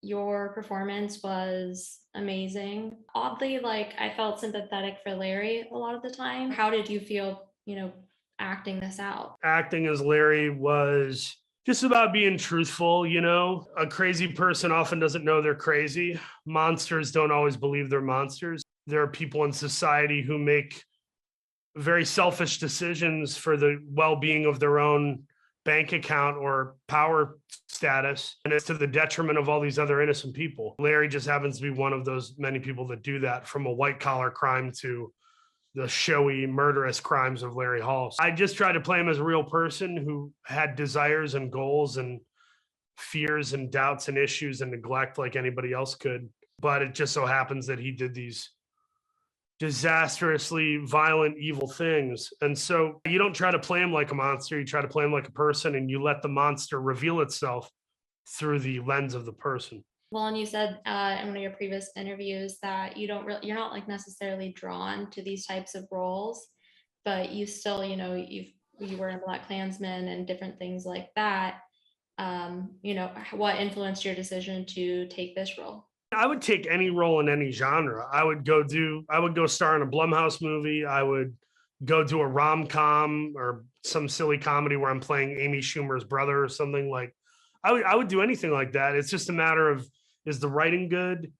Your performance was amazing. Oddly, like I felt sympathetic for Larry a lot of the time. How did you feel, acting this out? Acting as Larry was just about being truthful. A crazy person often doesn't know they're crazy. Monsters don't always believe they're monsters. There are people in society who make very selfish decisions for the well-being of their own bank account or power status, and it's to the detriment of all these other innocent people. Larry just happens to be one of those many people that do that, from a white collar crime to the showy murderous crimes of Larry Hall. I just tried to play him as a real person who had desires and goals and fears and doubts and issues and neglect like anybody else could, but it just so happens that he did these disastrously violent, evil things. And so you don't try to play him like a monster. You try to play him like a person, and you let the monster reveal itself through the lens of the person. Well, and you said in one of your previous interviews that you're not like necessarily drawn to these types of roles, but you still, you were in Black Klansman and different things like that. What influenced your decision to take this role? I would take any role in any genre. I would go star in a Blumhouse movie. I would go do a rom-com or some silly comedy where I'm playing Amy Schumer's brother or something. Like I would do anything like that. It's just a matter of, is the writing good?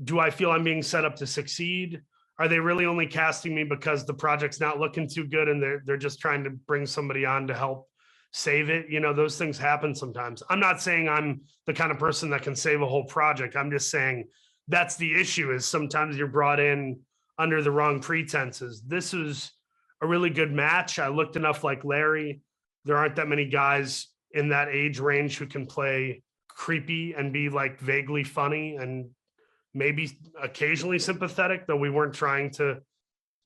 Do I feel I'm being set up to succeed? Are they really only casting me because the project's not looking too good and they're just trying to bring somebody on to help save it? Those things happen sometimes. I'm not saying I'm the kind of person that can save a whole project. I'm just saying that's the issue, is sometimes you're brought in under the wrong pretenses. This was a really good match. I looked enough like Larry. There aren't that many guys in that age range who can play creepy and be like vaguely funny and maybe occasionally sympathetic, though we weren't trying to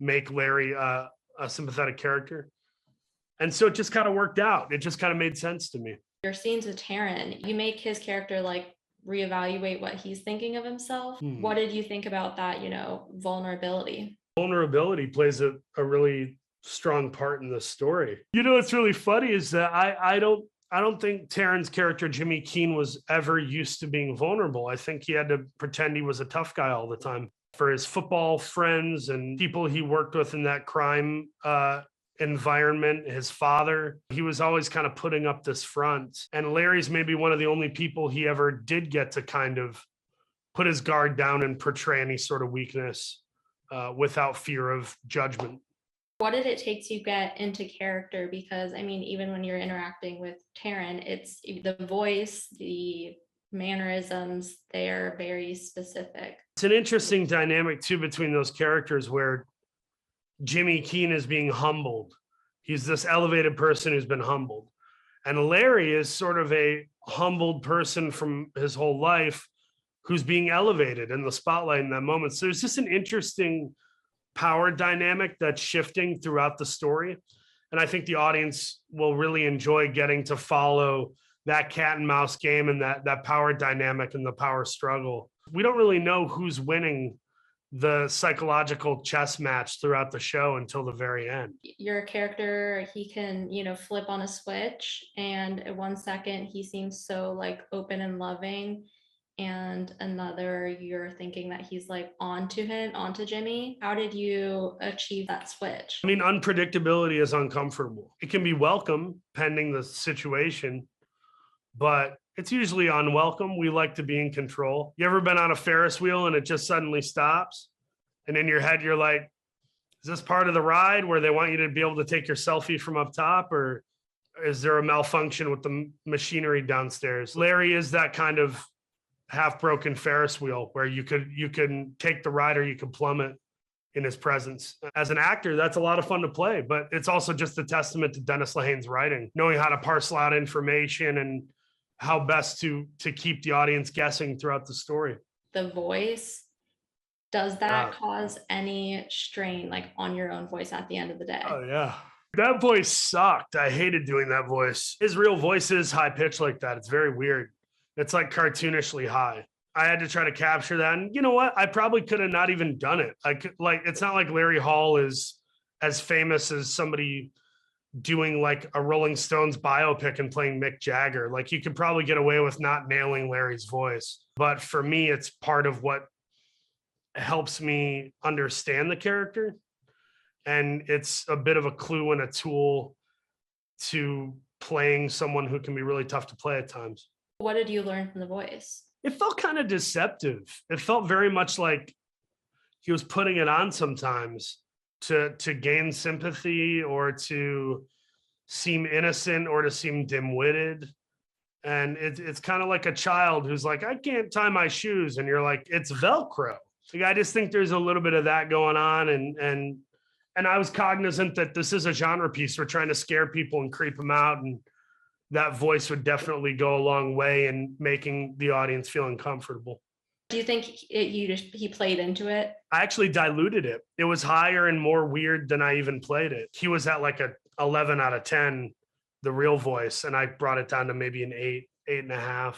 make Larry a sympathetic character. And so it just kind of worked out. It just kind of made sense to me. Your scenes with Taryn, you make his character like reevaluate what he's thinking of himself. What did you think about that, vulnerability? Vulnerability plays a really strong part in the story. What's really funny is that I don't think Taryn's character, Jimmy Keene, was ever used to being vulnerable. I think he had to pretend he was a tough guy all the time for his football friends and people he worked with in that crime environment. His father, he was always kind of putting up this front. And Larry's maybe one of the only people he ever did get to kind of put his guard down and portray any sort of weakness without fear of judgment. What did it take to get into character? Because even when you're interacting with Taryn, it's the voice, the mannerisms, they're very specific. It's an interesting dynamic too between those characters, where Jimmy Keene is being humbled. He's this elevated person who's been humbled. And Larry is sort of a humbled person from his whole life who's being elevated in the spotlight in that moment. So there's just an interesting power dynamic that's shifting throughout the story. And I think the audience will really enjoy getting to follow that cat and mouse game and that power dynamic and the power struggle. We don't really know who's winning the psychological chess match throughout the show until the very end. Your character, he can, flip on a switch, and in 1 second he seems so like open and loving, and another you're thinking that he's like onto Jimmy. How did you achieve that switch? Unpredictability is uncomfortable. It can be welcome pending the situation, but it's usually unwelcome. We like to be in control. You ever been on a Ferris wheel and it just suddenly stops? And in your head, you're like, is this part of the ride where they want you to be able to take your selfie from up top? Or is there a malfunction with the machinery downstairs? Larry is that kind of half-broken Ferris wheel where you can take the ride or you can plummet in his presence. As an actor, that's a lot of fun to play, but it's also just a testament to Dennis Lehane's writing, knowing how to parcel out information and how best to keep the audience guessing throughout the story. The voice, does that cause any strain like on your own voice at the end of the day? Oh yeah. That voice sucked. I hated doing that voice. His real voice is high pitched like that. It's very weird. It's like cartoonishly high. I had to try to capture that. And you know what? I probably could have not even done it. It's not like Larry Hall is as famous as somebody doing like a Rolling Stones biopic and playing Mick Jagger. Like you could probably get away with not nailing Larry's voice. But for me, it's part of what helps me understand the character. And it's a bit of a clue and a tool to playing someone who can be really tough to play at times. What did you learn from the voice? It felt kind of deceptive. It felt very much like he was putting it on sometimes to gain sympathy or to seem innocent or to seem dim-witted. And it's kind of like a child who's like, I can't tie my shoes. And you're like, it's Velcro. Like, I just think there's a little bit of that going on. And I was cognizant that this is a genre piece. We're trying to scare people and creep them out. And that voice would definitely go a long way in making the audience feel uncomfortable. Do you think he played into it? I actually diluted it. It was higher and more weird than I even played it. He was at like a 11 out of 10, the real voice. And I brought it down to maybe an 8.5.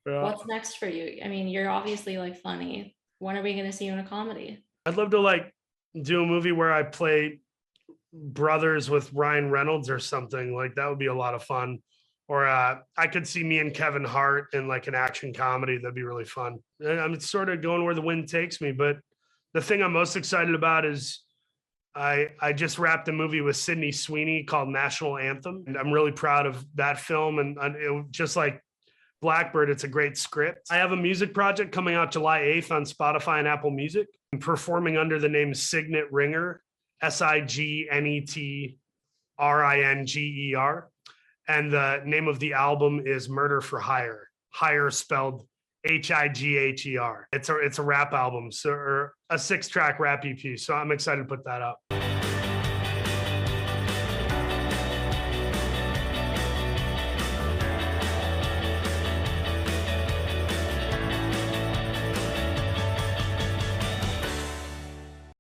Yeah. What's next for you? I mean, you're obviously like funny. When are we going to see you in a comedy? I'd love to like do a movie where I play brothers with Ryan Reynolds or something. Like that would be a lot of fun. Or I could see me and Kevin Hart in like an action comedy. That'd be really fun. I'm sort of going where the wind takes me. But the thing I'm most excited about is I just wrapped a movie with Sydney Sweeney called National Anthem. And I'm really proud of that film. And it, just like Blackbird, it's a great script. I have a music project coming out July 8th on Spotify and Apple Music. I'm performing under the name Signet Ringer, SIGNETRINGER. And the name of the album is Murder for Hire. Hire spelled HIGHER. It's a rap album, so or a 6-track rap EP. So I'm excited to put that up.